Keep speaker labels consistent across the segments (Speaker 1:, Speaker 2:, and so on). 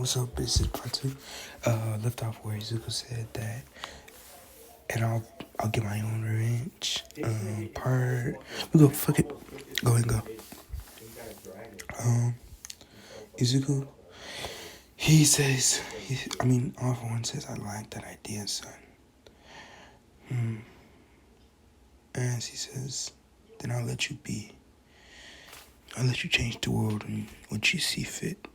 Speaker 1: What's up? This is part two. Left off where Izuku said that, and I'll get my own revenge. We go fuck it. Go and go. Izuku. He says, all for one says, I like that idea, son. As he says, then I'll let you be. I'll let you change the world and what you see fit.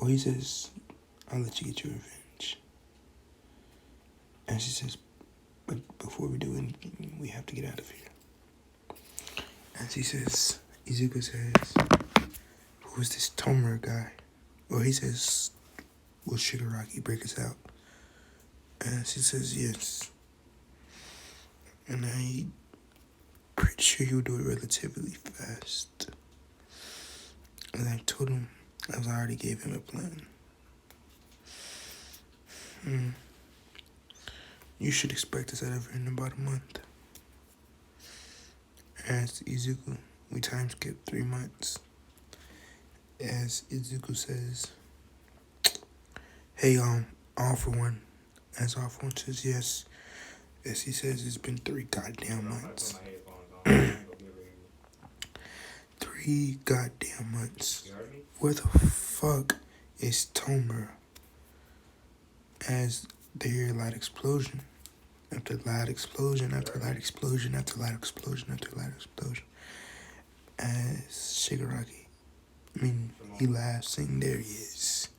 Speaker 1: He says, I'll let you get your revenge. And she says, but before we do anything, we have to get out of here. And she says, Izuku says, who's this Tomer guy? Or he says, will Shigaraki break us out? And she says, yes. And I'm pretty sure he'll do it relatively fast. And I told him, I already gave him a plan. You should expect us out of here in about a month. As Izuku, we time skip 3 months. As Izuku says, hey, all for one. As all for one says, yes. As he says, it's been 3 goddamn months. 3 goddamn months. Where the fuck is Tomer? As they hear a loud explosion. After loud explosion, after loud explosion, after loud explosion, after loud explosion. As Shigaraki, he laughs, saying, there he is.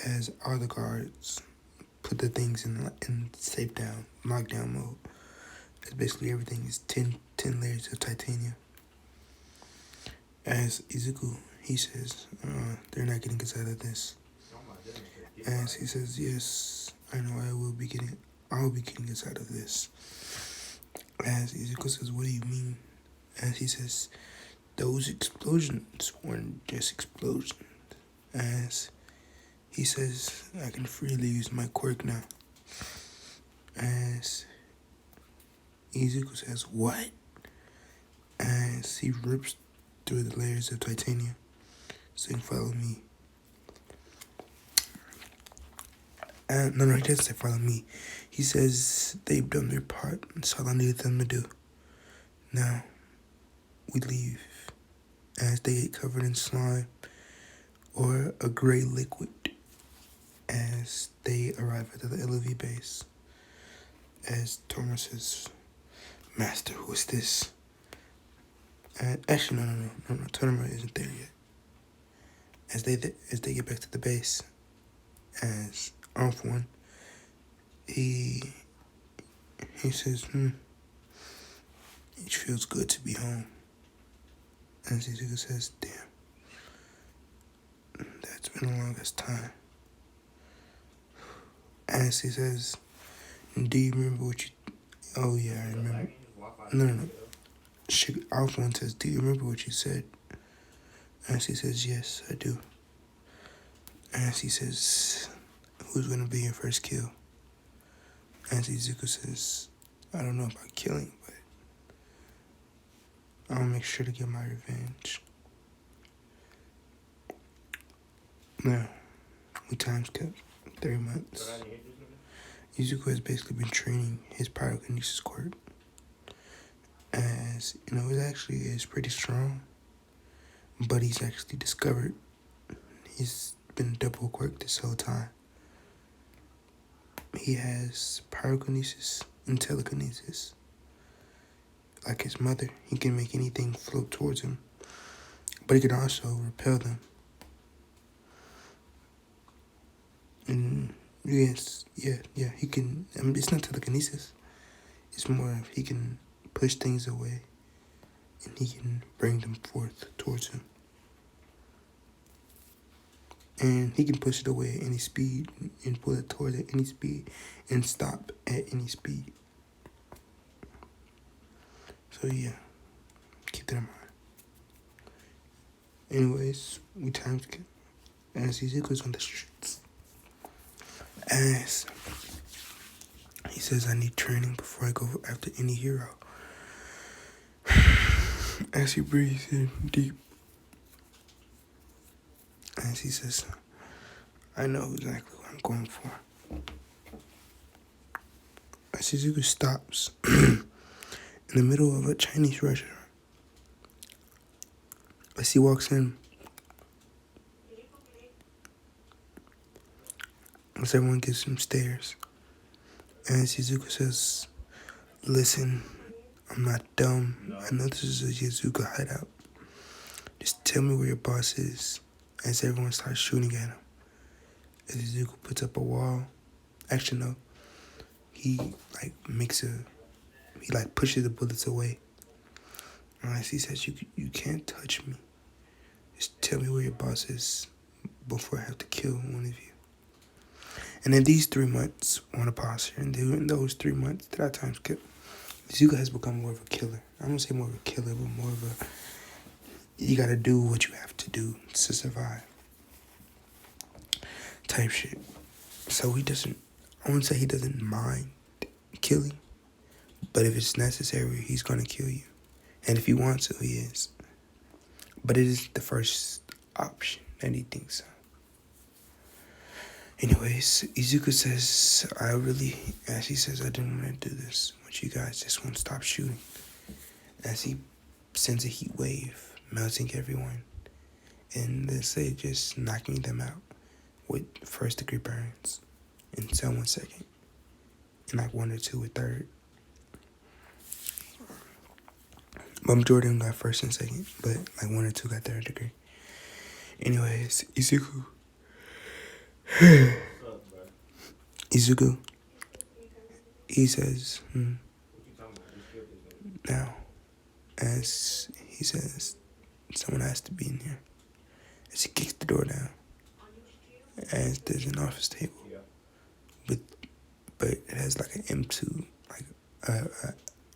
Speaker 1: As all the guards put the things in safe down, lockdown mode. As basically everything is 10 layers of titanium. As Izuku, he says, they're not getting us out of this. As he says, yes, I know I will be getting us out of this. As Izuku says, what do you mean? As he says, those explosions weren't just explosions. As he says, I can freely use my quirk now. As Izuku says, what? As he rips through the layers of titanium, saying, follow me. No, he doesn't say follow me. He says they've done their part. That's all I needed them to do. Now, we leave as they get covered in slime or a gray liquid as they arrive at the LV base. As Tomer says, Master, who is this? Actually, no. Tomer isn't there yet. As they get back to the base, as off one, he says, it feels good to be home. And Izuku says, damn, that's been the longest time. As he says, do you remember what you... Oh, yeah, I remember. No. Alpha One says, do you remember what you said? As he says, yes, I do. As he says, who's going to be your first kill? As Izuku says, I don't know about killing, but I'll make sure to get my revenge. Now, we time skip 3 months. Izuku has basically been training his pyrokinesis quirk. As, it actually is pretty strong. But he's actually discovered he's been double quirked this whole time. He has pyrokinesis and telekinesis. Like his mother, he can make anything float towards him. But he can also repel them. And yes, yeah, he can. It's not telekinesis. It's more of he can push things away and he can bring them forth towards him. And he can push it away at any speed and pull it towards at any speed and stop at any speed. So yeah, keep that in mind. Anyways, we time skip as Izuku's on the streets. As he says, I need training before I go after any hero. As he breathes in deep, as he says, I know exactly what I'm going for. As Izuku stops in the middle of a Chinese restaurant, as he walks in, as everyone gives him stares, and as Izuku says, listen, I'm not dumb. I know this is a Izuku hideout. Just tell me where your boss is. As everyone starts shooting at him. As Izuku puts up a wall. Actually, no. He pushes the bullets away. And as he says, you can't touch me. Just tell me where your boss is before I have to kill one of you. And in these 3 months, I want to pause here. And in those 3 months that I time skip, Izuku has become more of a killer. I don't say more of a killer, but more of a, you gotta do what you have to do to survive type shit. So he doesn't, I wouldn't say he doesn't mind killing, but if it's necessary, he's gonna kill you. And if he wants to, he is. But it is the first option that he thinks of. Anyways, Izuku says, as he says, I didn't want to do this, but you guys just won't stop shooting. As he sends a heat wave, melting everyone, and let's say just knocking them out with first degree burns in someone second, and like 1 or 2 with third. But majority of them got first and second, but like 1 or 2 got third degree. Anyways, Izuku, he says, now, as he says, someone has to be in here. As he kicks the door down, as there's an office table, but it has like an M2, like a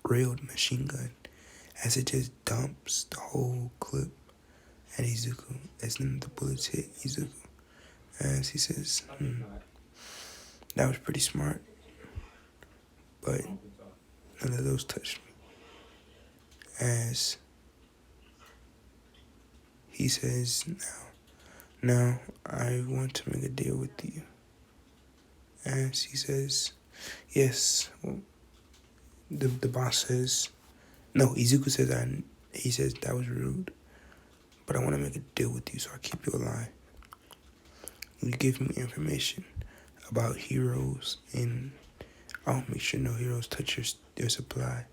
Speaker 1: railed machine gun, as it just dumps the whole clip at Izuku, as none of the bullets hit Izuku. As he says, that was pretty smart, but none of those touched me. As he says, now I want to make a deal with you. As he says, yes, well, the boss says, no, Izuku says, he says that was rude, but I want to make a deal with you so I keep you alive. You give me information about heroes, and I'll make sure no heroes touch your supply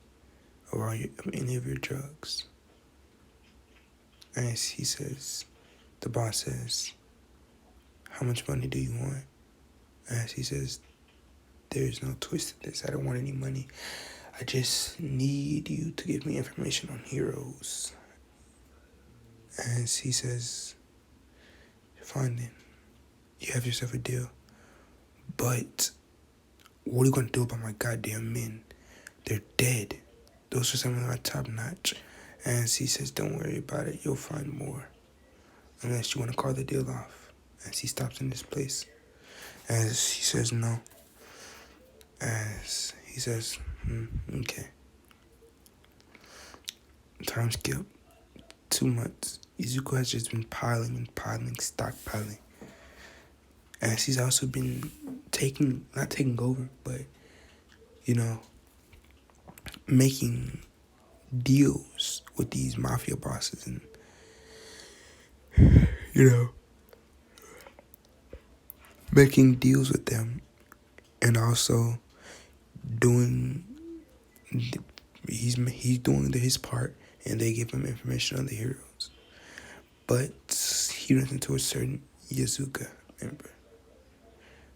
Speaker 1: or any of your drugs. As he says, the boss says, how much money do you want? As he says, there's no twist to this. I don't want any money. I just need you to give me information on heroes. As he says, fine then. You have yourself a deal. But what are you going to do about my goddamn men? They're dead. Those are some of my top notch. As he says, don't worry about it. You'll find more. Unless you want to call the deal off. As he stops in this place. As he says, no. As he says, okay. Time skip. 2 months. Izuku has just been piling, stockpiling. As he's also been not taking over, but, making deals with these mafia bosses and, making deals with them and also he's doing his part and they give him information on the heroes. But he runs into a certain Yazuka member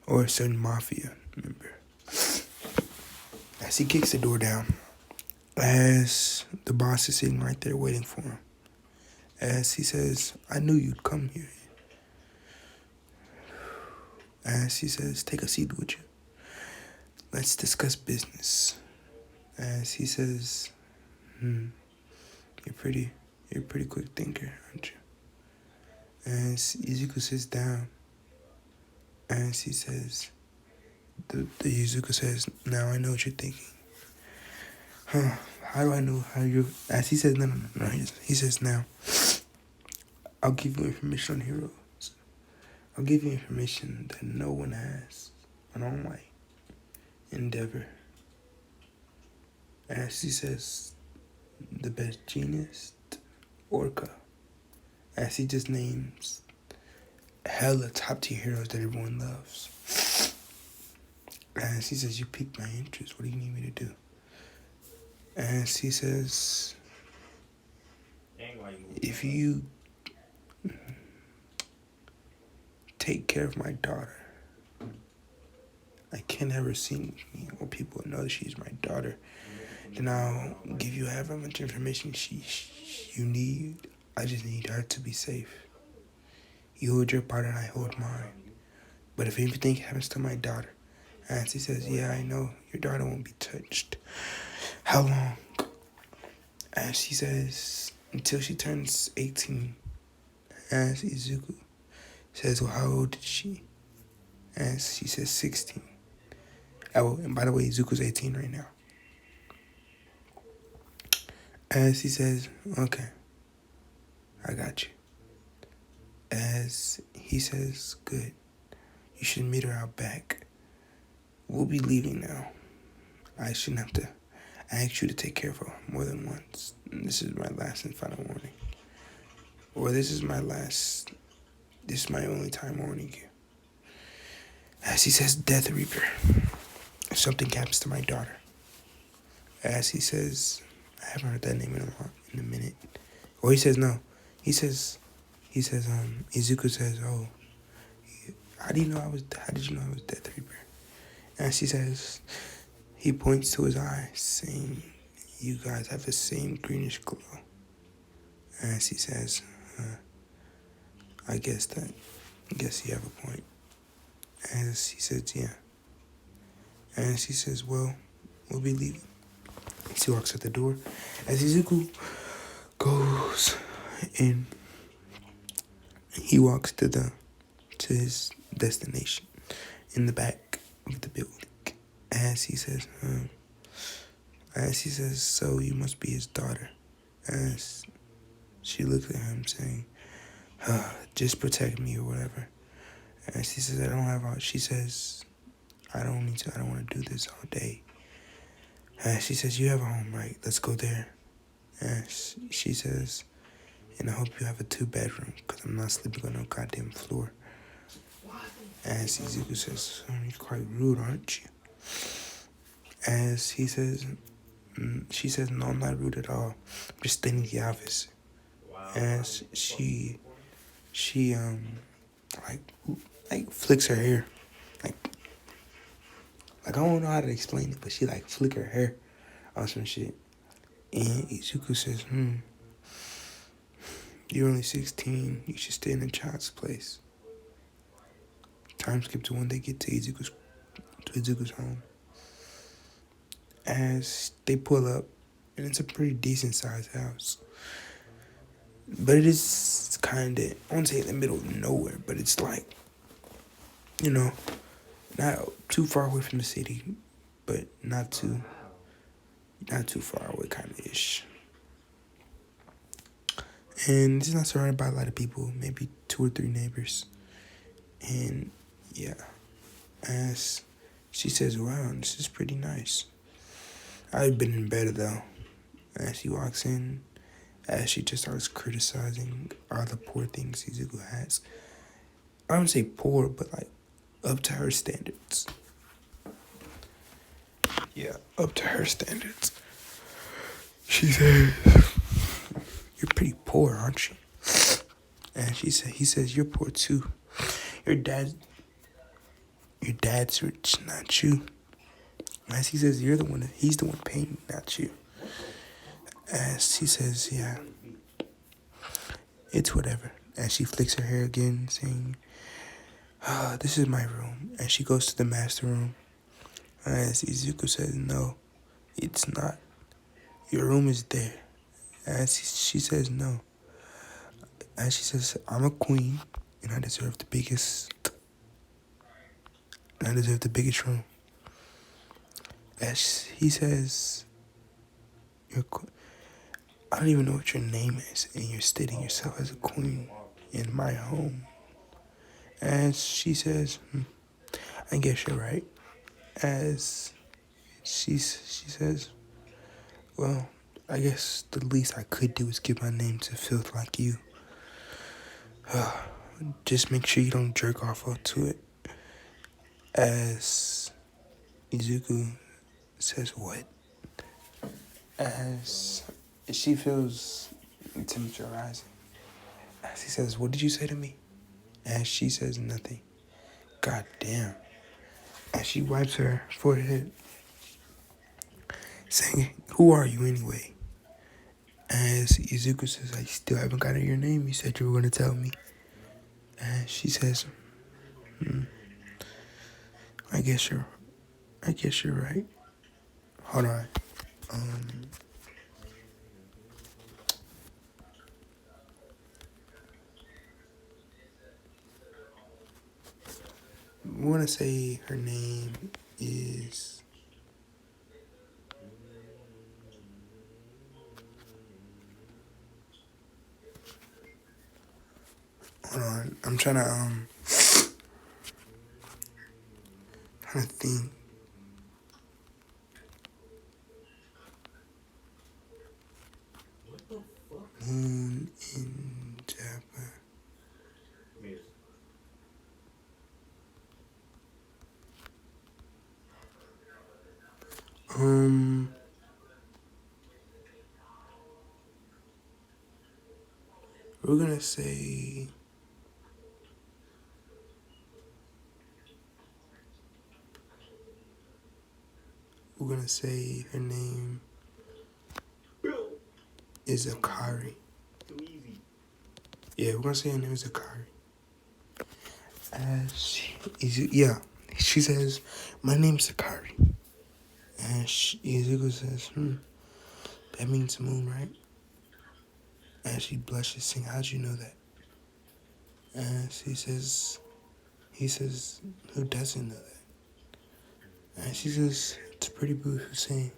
Speaker 1: or a certain mafia member. As he kicks the door down, as the boss is sitting right there waiting for him, as he says, I knew you'd come here. As he says, take a seat, would you? Let's discuss business. As he says, you're a pretty quick thinker, aren't you? As Izuku sits down, as he says, the Izuku says, now I know what you're thinking. how do I know how you? As he says, no. He says now, I'll give you information on heroes. I'll give you information that no one has on all my endeavor. As he says, the best genius, Orca. As he just names hella top tier heroes that everyone loves. As he says, you piqued my interest. What do you need me to do? As he says, if you take care of my daughter, I can't ever see or people know that she's my daughter. Then I'll give you however much information you need. I just need her to be safe. You hold your part and I hold mine. But if anything happens to my daughter, as he says, yeah, I know, your daughter won't be touched. How long? As she says, until she turns 18. As Izuku says, well, how old is she? As she says, 16. Oh, and by the way, Izuku's 18 right now. As he says, okay, I got you. As he says, good, you should meet her out back. We'll be leaving now. I shouldn't have to ask you to take care of her more than once. This is my last and final warning. Or this is my only time warning you. As he says, Death Reaper, if something happens to my daughter. As he says, I haven't heard that name in a minute. Or he says, no. He says, Izuku says, oh, how did you know I was Death Reaper? And she says, he points to his eyes, saying, you guys have the same greenish glow. And she says, I guess you have a point. And she says, yeah. And she says, well, we'll be leaving. She walks out the door. As Izuku goes in, he walks to his destination in the back of the building. As he says, so you must be his daughter. As she looks at him saying, just protect me or whatever. And she says, she says, I don't want to do this all day. And she says, you have a home, right? Let's go there. And she says, and I hope you have a 2-bedroom, because I'm not sleeping on no goddamn floor. As Izuku says, you're quite rude, aren't you? As he says, she says, no, I'm not rude at all. I'm just stating the obvious. As she like flicks her hair. Like I don't know how to explain it, but she like flick her hair or some shit. And Izuku says, you're only 16. You should stay in a child's place. Time skip to when they get to Izuku's home. As they pull up, and it's a pretty decent sized house. But it is kind of, I won't say in the middle of nowhere, but it's like, not too far away from the city, but not too far away, kind of ish. And it's not surrounded by a lot of people, maybe 2 or 3 neighbors. And yeah, as she says, wow, this is pretty nice. I've been in bed though. As she walks in, as she just starts criticizing all the poor things Izuku has. I don't say poor, but like up to her standards. Yeah, up to her standards. She says, you're pretty poor, aren't you? And he says, you're poor too. Your dad's rich, not you. As he says, he's the one paying me, not you. As he says, yeah, it's whatever. As she flicks her hair again, saying, this is my room. And she goes to the master room. As Izuku says, no, it's not. Your room is there. As she says, no. As she says, I'm a queen, and I deserve the biggest room. As he says, You're, I don't even know what your name is, and you're stating yourself as a queen in my home. As she says, I guess you're right. As she says, well, I guess the least I could do is give my name to filth like you. Just make sure you don't jerk off to it. As Izuku says, what? As she feels the temperature rising. As he says, what did you say to me? As she says, nothing. God damn. As she wipes her forehead, saying, who are you anyway? As Izuku says, I still haven't gotten your name. You said you were going to tell me. And she says, I guess you're right. Hold on. I want to say her name is. Hold on. I'm trying to think. Moon in Japan. We're gonna say. We're gonna say her name is Akari. Yeah, we're gonna say her name is Akari. She says, my name's Akari. And Izuku says, that means moon, right? And she blushes, saying, how'd you know that? And he says, who doesn't know that? And she says, it's a pretty boo who's saying.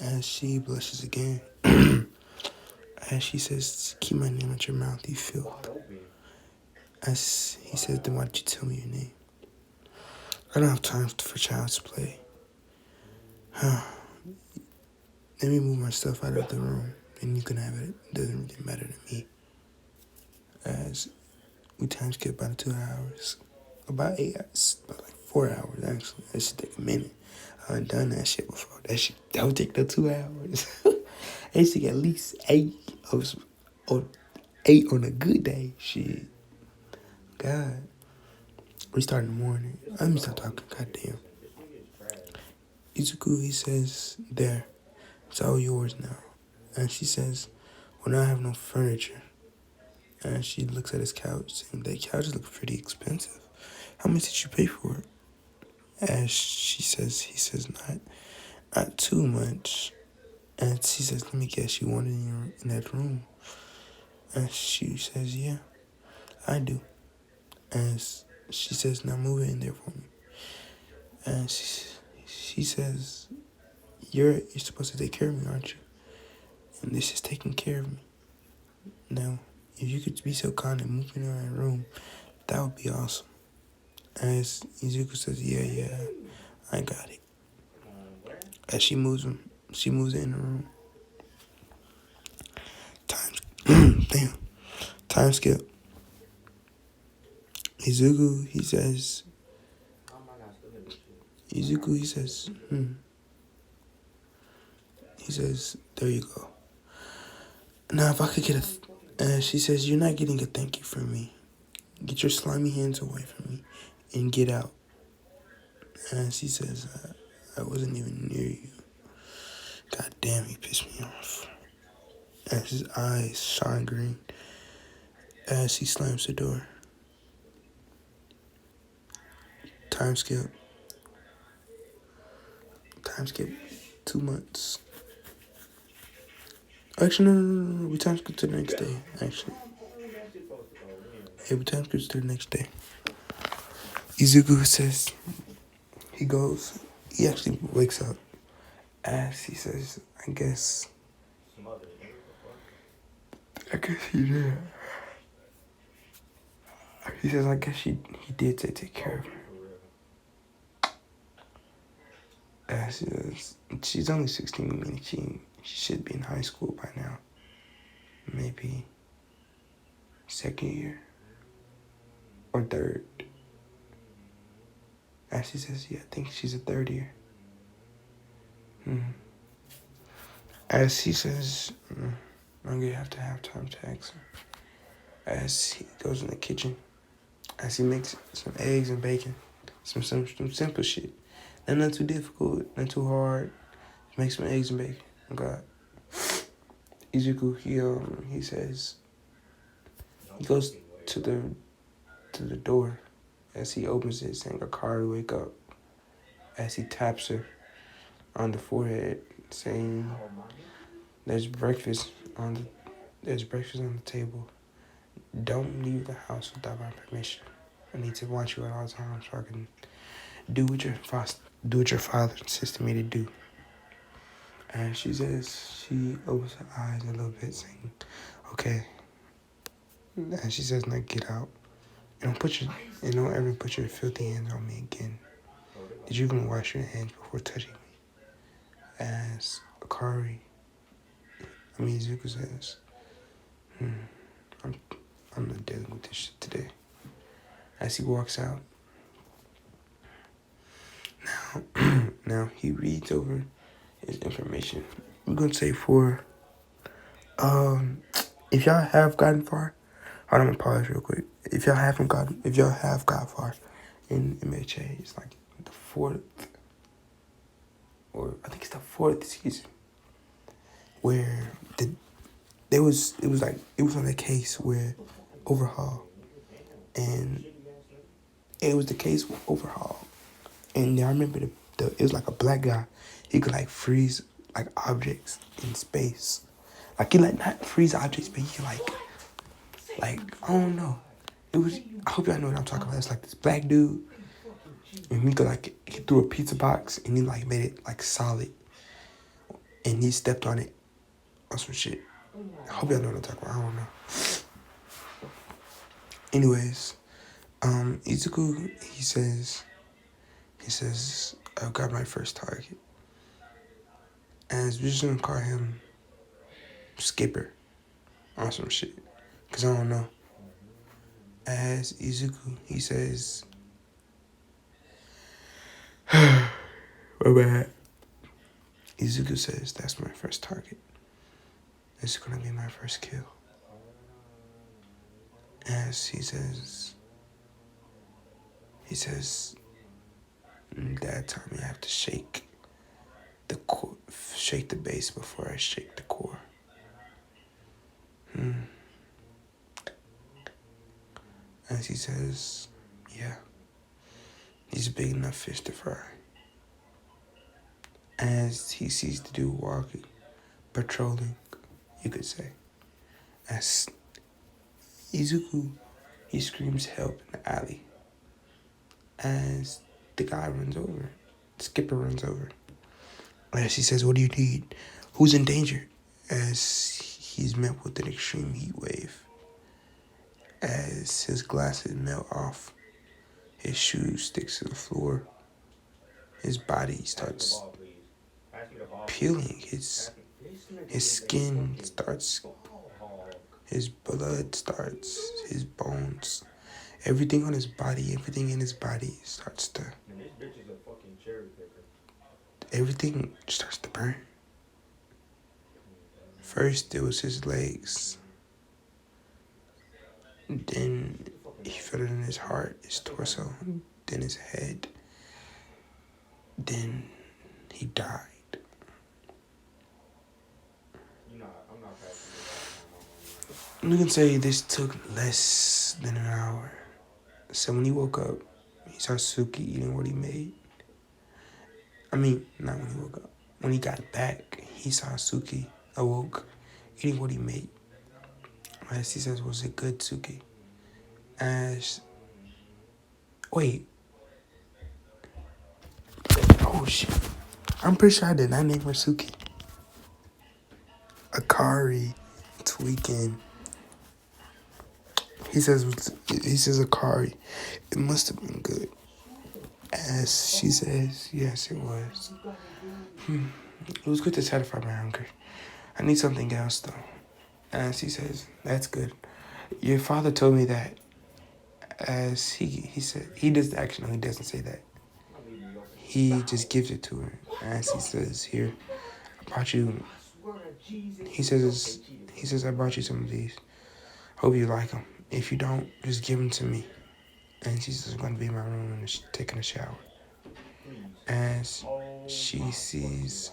Speaker 1: And she blushes again. And she says, keep my name out your mouth, you filth. As he says, then why did you tell me your name? I don't have time for child's play. Let me move my stuff out of the room, and you can have it. It doesn't really matter to me. As we time skip about 2 hours. About 8 hours. About like 4 hours, actually. That should take a minute. I haven't done that shit before. That would take the 2 hours. I used to get at least 8 or 8 on a good day. Shit. God. We start in the morning. Let me start talking. Goddamn. Izuku, he says, there. It's all yours now. And she says, well, now I have no furniture. And she looks at his couch, and that couch looks pretty expensive. How much did you pay for it? And he says, not too much. And she says, let me guess, you want it in that room? And she says, yeah, I do. And she says, now move it in there for me. And she says, you're supposed to take care of me, aren't you? And this is taking care of me. Now, if you could be so kind and move me in that room, that would be awesome. As Izuku says, yeah, I got it. As she moves it in the room. Time skip. Izuku, he says, he says, there you go. Now, if I could get and she says, you're not getting a thank you from me. Get your slimy hands away from me and get out. And she says, I wasn't even near you. God damn, he pissed me off. As his eyes shine green as he slams the door. Time skip. 2 months. Actually, no. We time skip to the next day, actually. Yeah, we time skip to the next day. Izuku says, he actually wakes up. As he says, I guess he did. He says, I guess he did take care of her. As she says, she's only 16, meaning she should be in high school by now. Maybe second year or third. As she says, yeah, I think she's a third year. As he says, I'm gonna have to have time to ask her. As he goes in the kitchen, as he makes some eggs and bacon, some simple shit. Not too difficult, not too hard. Make some eggs and bacon. Oh God. Izuku, he says, he goes to the door as he opens it, saying a car to wake up. As he taps her on the forehead, saying, there's breakfast on the table. Don't leave the house without my permission. I need to watch you at all times so I can do what your father insisted me to do. And she says, she opens her eyes a little bit, saying, okay. And she says, now get out. And don't ever put your filthy hands on me again. Did you even wash your hands before touching me? As Izuku says, I'm not dealing with this shit today. As he walks out, now he reads over his information. We're gonna say for if y'all have gotten far, hold on, I'm gonna pause real quick. If y'all have got far in MHA, it's like the fourth, or I think it's the fourth season, where it was on a case where Overhaul, and it was the case with Overhaul, and I remember it was like a black guy. He could like freeze like objects in space, like he like not freeze objects, but he could like I don't know. It was, I hope y'all know what I'm talking about. It's like this black dude, and he threw a pizza box and he like made it like solid, and he stepped on it or some shit. I hope y'all know what I'm talking about. I don't know. Anyways, Izuku, he says, I've got my first target. And we're just gonna call him Skipper or some shit. Cause I don't know. As Izuku, he says, my bad. Izuku says, that's my first target. It's gonna be my first kill. As he says, that time you have to shake the base before I shake the core. As he says, yeah, he's a big enough fish to fry. As he sees the dude walking, patrolling, you could say. As Izuku, he screams help in the alley. As the guy runs over, Skipper runs over. As he says, what do you need? Who's in danger? As he's met with an extreme heat wave. As his glasses melt off, his shoes sticks to the floor. His body starts peeling. His skin starts, his blood starts, his bones, everything in his body starts to, everything starts to burn. First, it was his legs. Then he felt it in his heart, his torso, then his head. Then he died. You can say this took less than an hour. So when he woke up, he saw Suki eating what he made. I mean, not when he woke up. When he got back, he saw Suki awoke, eating what he made. As he says, was it good, Suki? Wait. Oh, shit. I'm pretty sure I did not name her Suki. Akari, tweaking. He says Akari. It must have been good. As she says, yes, it was. It was good to satisfy my hunger. I need something else though. As he says, that's good. Your father told me that. As he said, he does actually. No, he doesn't say that. He just gives it to her. As he says, here, I brought you. He says, I brought you some of these. Hope you like them. If you don't, just give them to me. And she says, I'm going to be in my room and taking a shower. As she says,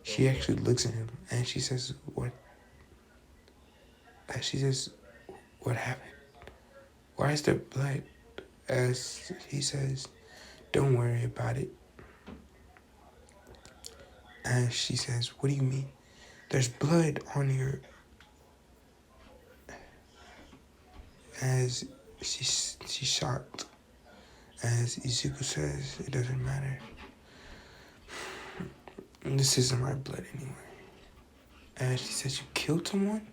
Speaker 1: she actually looks at him and she says, what? As she says, what happened? Why is there blood? As he says, don't worry about it. And she says, what do you mean? There's blood on your... As she's shocked. As Izuku says, it doesn't matter. This isn't my blood anyway. As she says, you killed someone?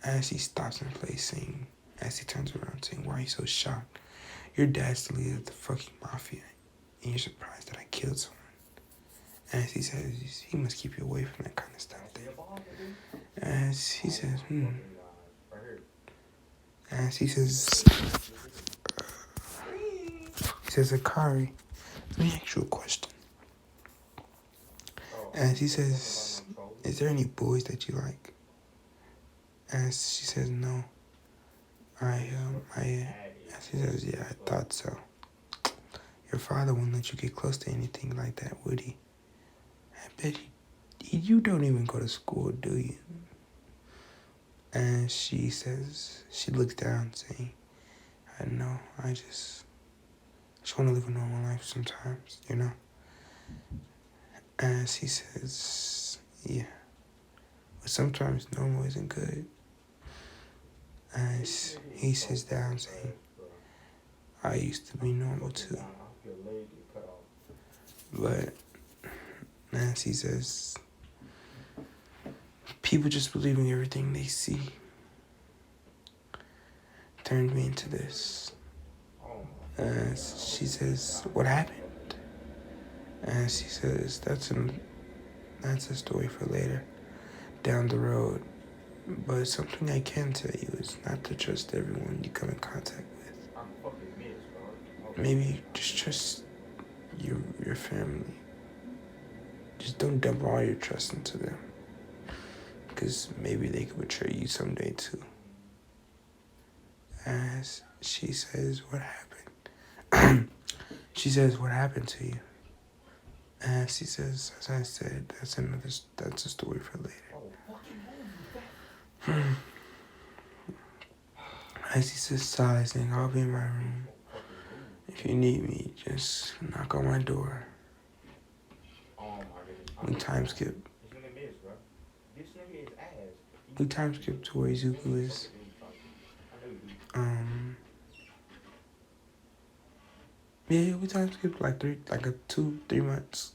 Speaker 1: As he stops in place saying, as he turns around saying, why are you so shocked? Your dad's the leader of the fucking mafia. And you're surprised that I killed someone. As he says, he must keep you away from that kind of stuff. As he says, As he says, Akari, let me ask you a question. As he says, is there any boys that you like? As she says, no. As he says, yeah, I thought so. Your father wouldn't let you get close to anything like that, would he? I bet you don't even go to school, do you? And she says, she looks down saying, I know, I just want to live a normal life sometimes, you know? As he says, yeah, but sometimes normal isn't good. As he sits down saying, I used to be normal too. But Nancy says, people just believing everything they see turned me into this. As she says, what happened? And she says, that's a story for later, down the road. But something I can tell you is not to trust everyone you come in contact with. Maybe just trust your family. Just don't dump all your trust into them. Because maybe they could betray you someday too. As she says, what happened? She says, what happened to you? And she says, as I said, that's a story for later. As he says, sighs, saying, I'll be in my room. If you need me, just knock on my door. We time skip to where Izuku is. Yeah, we time skipped like 2-3 months.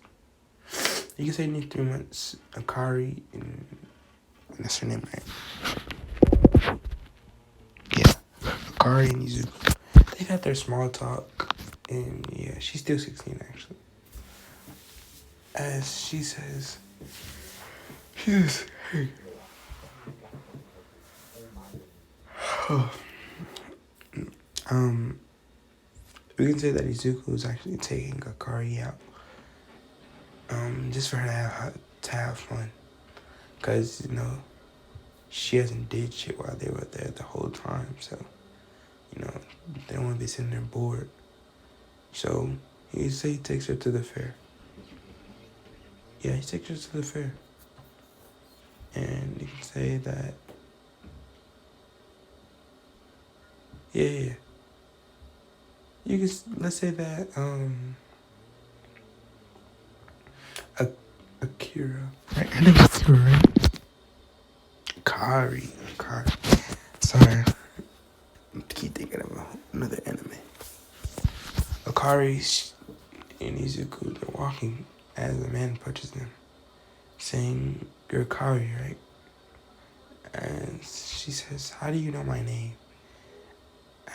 Speaker 1: You can say in 3 months, Akari and that's her name, right? Yeah, Akari and Izuku. They had their small talk, and yeah, she's still 16 actually. As she says, hey. We can say that Izuku is actually taking Akari out, just for her to have fun, cause you know she hasn't did shit while they were there the whole time, so you know they don't want to be sitting there bored. So he takes her to the fair. Yeah, he takes her to the fair, and you can say that. Yeah. You can let's say that Akira. Right, her name is Akira, right? Kari. Sorry, I keep thinking of another anime. Akari, and Izuku, they're walking as the man punches them, saying, "You're Kari, right?" And she says, "How do you know my name?"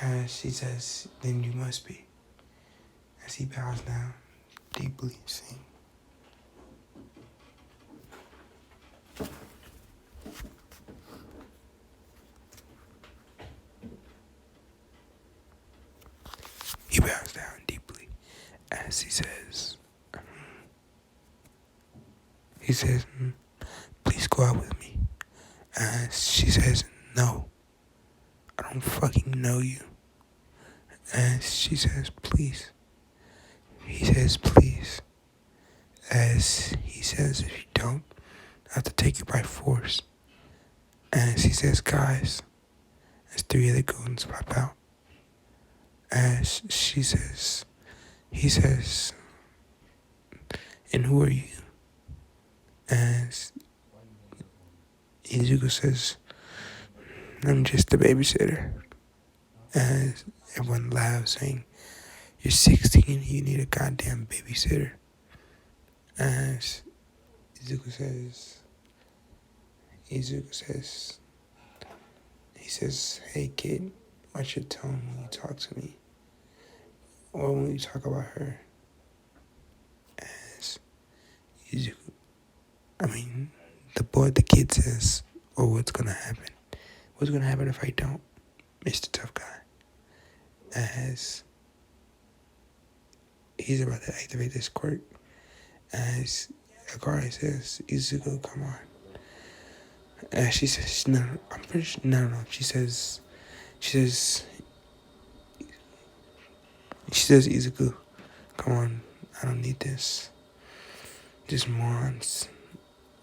Speaker 1: And she says, "Then you must be." As he bows down, deeply saying, he bows down deeply as he says, "Please go out with me." And she says, "No, I don't fucking know you." And she says, "Please." He says, "Please." As he says, "If you don't, I have to take you by force." As he says, "Guys," as three other goons pop out. As he says, "And who are you?" As Izuku says, "I'm just a babysitter." As everyone laughs, saying, "You're 16, you need a goddamn babysitter." As Izuku says, he says, "Hey kid, watch your tone when you talk to me, or when you talk about her." As Izuku, the kid says, "Oh, what's gonna happen? What's gonna happen if I don't?" Mr. Tough Guy. As he's about to activate this quirk, as Akari says, "Izuku, come on." And she says, "No, I'm pretty sure, no. She says, "Izuku, come on, I don't need this. These morons.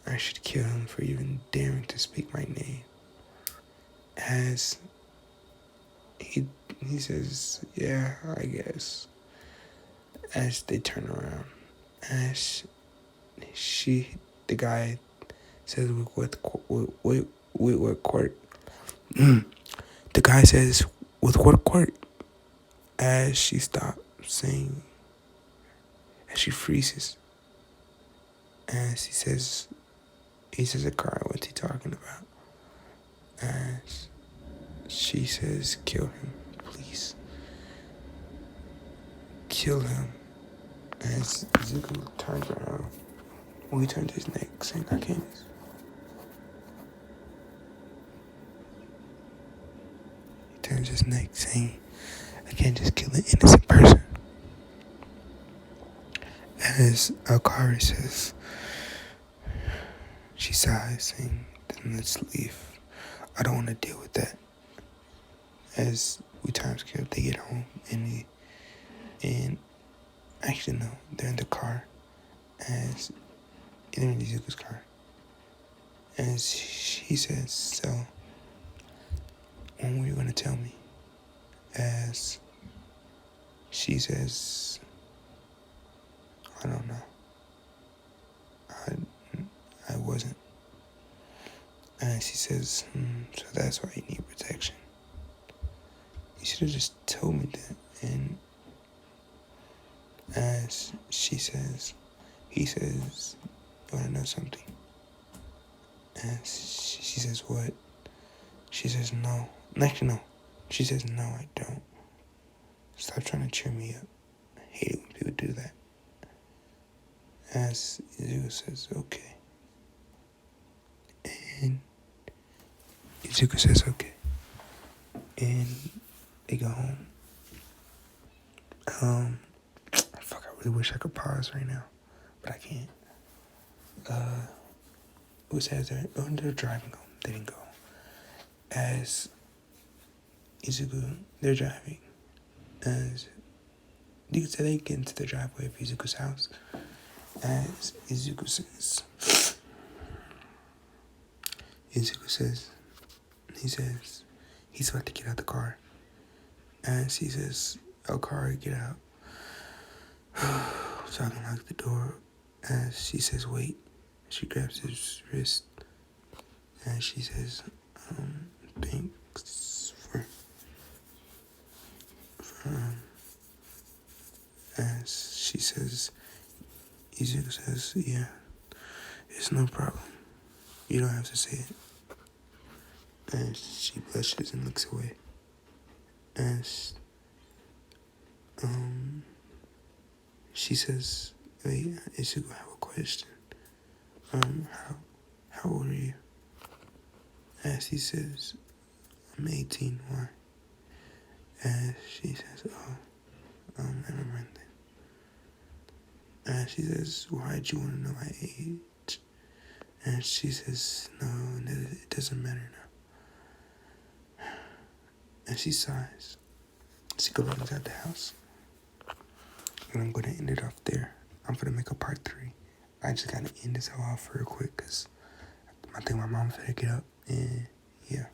Speaker 1: I should kill him for even daring to speak my name." As he says, "Yeah, I guess." As they turn around, as the guy says, "With what quirk?" The guy says, "With what quirk?" As she stops saying, as she freezes, as he says, "Akari, what's he talking about?" As she says, "Kill him, please. Kill him." As Izuku turns around, when he turns his neck, saying, "I can't." He turns his neck, saying, "I can't just kill an innocent person." As Akari says, she sighs, saying, "Then let's leave. I don't want to deal with that." As we time skip, they get home, and actually no, they're in the car. As they're in Izuku's car. As she says, "So, when were you gonna tell me?" As she says, "I don't know. I wasn't." And she says, "So that's why you need protection. You should have just told me that." And as he says, "You wanna know something?" And she says, "What?" She says, "No." Actually, no. She says, "No, I don't. Stop trying to cheer me up. I hate it when people do that." As Izuku says, "Okay." And Izuku says, "Okay." And they go home. Fuck, I really wish I could pause right now, but I can't. Who says they're driving home. They didn't go. As Izuku, they're driving. As you could say they get into the driveway of Izuku's house. As Izuku says, he says, he's about to get out the car. As he says, "Oh, car, get out." So I can lock the door. As she says, "Wait." She grabs his wrist. And she says, "Thanks for," as she says, Izuku says, yeah, it's no problem. You don't have to say it. And she blushes and looks away. And she says, wait, Izuku, I have a question. How old are you? And he says, I'm 18, why? And she says, never mind then. And she says, why'd you want to know my age? And she says, no, it doesn't matter now. And she sighs. She goes inside the house. And I'm going to end it off there. I'm going to make a part 3. I just got to end this off real quick because I think my mom's going to get up. And yeah.